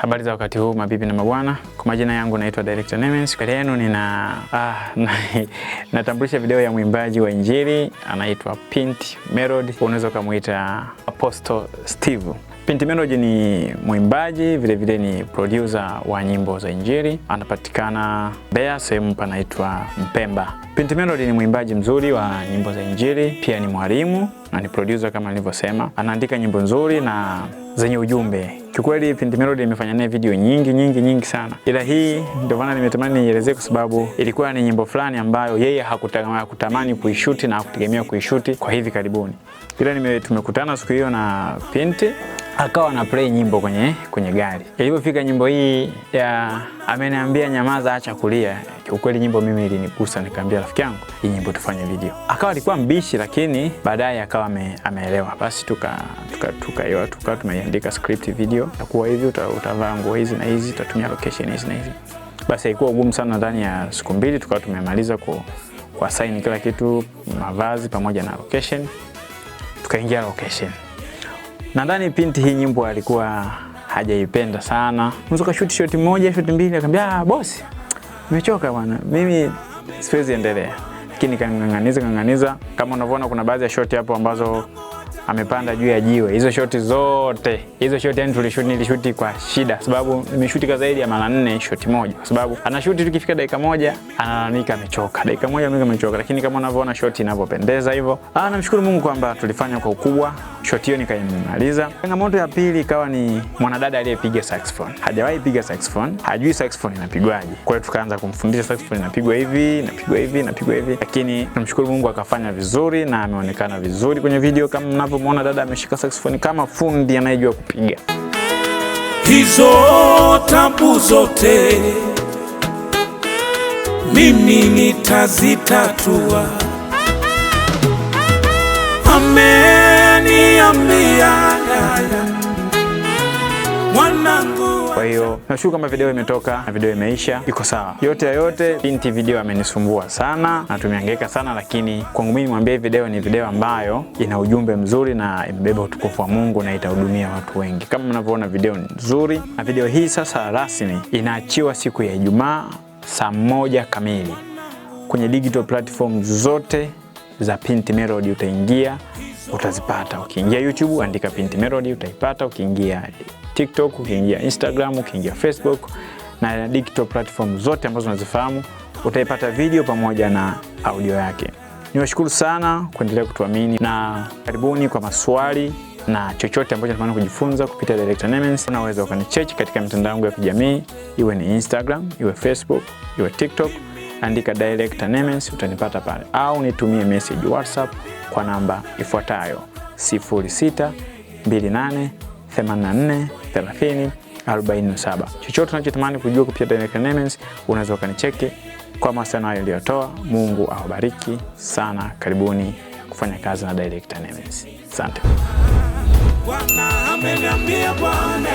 Habari za wakati huu mabibi na mabwana. Kwa majina yangu naitwa Director Nemens. Kwa leo natambulisha video ya mwimbaji wa Injili anaitwa Pint Melody. Unaweza kumuita Apostle Steve. Pint Melody ni mwimbaji, vile vile ni producer wa nyimbo za Injili. Anapatikana Mbeya, sehemu panaitwa Mpemba. Pint Melody ni mwimbaji mzuri wa nyimbo za Injili, pia ni mwalimu na ni producer kama nilivyosema. Anaandika nyimbo nzuri na zenye ujumbe. Kiukweli Pint Melody imefanya naye video nyingi sana. Ila hii ndio maana nimetamani nielezee kwa sababu ilikuwa ni nyimbo fulani ambayo yeye hakutamani kuishuti na hakutegemea kuishuti kwa hivi karibuni. Ila tumekutana siku hiyo na Pint akawa na play nyimbo kwenye gari. Ilipofika nyimbo hii ya ameniambia nyamaza acha kulia. Kiukweli nyimbo mimi ilinigusa, nikamwambia rafiki yangu hii nyimbo tufanye video. Akawa alikuwa mbishi lakini baadaye akawa ameelewa. Basi tumeiandika script video. Itakuwa hivi, utavaa nguo hizi na hizi, utatumia location hizi na hizi. Basi haikuwa ugumu sana, ndani ya siku mbili tukawa tumemaliza kwa sign kila kitu, mavazi pamoja na location. Tukaingia location. Na ndani Pint hii nyimbo alikuwa hajaipenda sana. Mwanzo kashoot shot moja, shot mbili, akamwambia boss, nimechoka bwana. Mimi siwezi endelea. Lakini kang'ang'aniza. Kama unavyoona kuna baadhi ya shot hapo ambazo amepanda juu ya jiwe. Hizo shot zote, yani nilishuti kwa shida sababu nimeshuti zaidi ya mara 4 shot moja. Kwa sababu anashuti tukifika dakika moja analalamika amechoka. Dakika moja mimi nimechoka, lakini kama unavyoona shot inavyopendeza hivyo. Namshukuru Mungu kwamba tulifanya kwa ukubwa. Shot hiyo nikaimaliza. Changamoto ya pili ikawa ni mwanadada aliyepiga saxophone. Hajawahi piga saxophone, hajui saxophone inapigwaje. Kwa hiyo tukaanza kumfundisha saxophone inapigwa hivi. Lakini namshukuru Mungu akafanya vizuri na ameonekana vizuri kwenye video kama mnavyomuona dada ameshika saxophone kama fundi anayejua kupiga. Hizo tabu zote mimi nitazitatua. Ameniambia mwanangu. Kwa hiyo nashukuru kama video imetoka na video imeisha, iko sawa. Yote Pint video amenisumbua sana na tumehangaika sana, lakini kwangu mimi mwambie video ni video ambayo ina ujumbe mzuri na imebeba utukufu wa Mungu na itahudumia watu wengi. Kama mnavyoona video ni nzuri, na video hii sasa rasmi inaachiwa siku ya Ijumaa saa 1 kamili kwenye digital platform zote za Pint Melody. Utaingia utazipata. Ukiingia YouTube andika Pint Melody utaipata. Ukiingia TikTok, ukiingia Instagram, ukiingia Facebook na digital platform zote ambazo unazifahamu utaipata video pamoja na audio yake. Niwashukuru sana kuendelea kutuamini na karibuni kwa maswali na chochote ambacho unataka kujifunza kupitia Director Nemens. Unaweza ukanicheck katika mitandao yangu ya kijamii, iwe ni Instagram, iwe Facebook, iwe TikTok, andika Director Nemens utanipata pale, au nitumie message WhatsApp kwa namba ifuatayo 0628843047. Chochote unachotamani kujua kupitia Director Nemens unaweza ukanicheki kwa mawasiliano niliyotoa. Mungu awabariki sana. Karibuni kufanya kazi na Director Nemens. Asante. Bwana ameniambia Bwana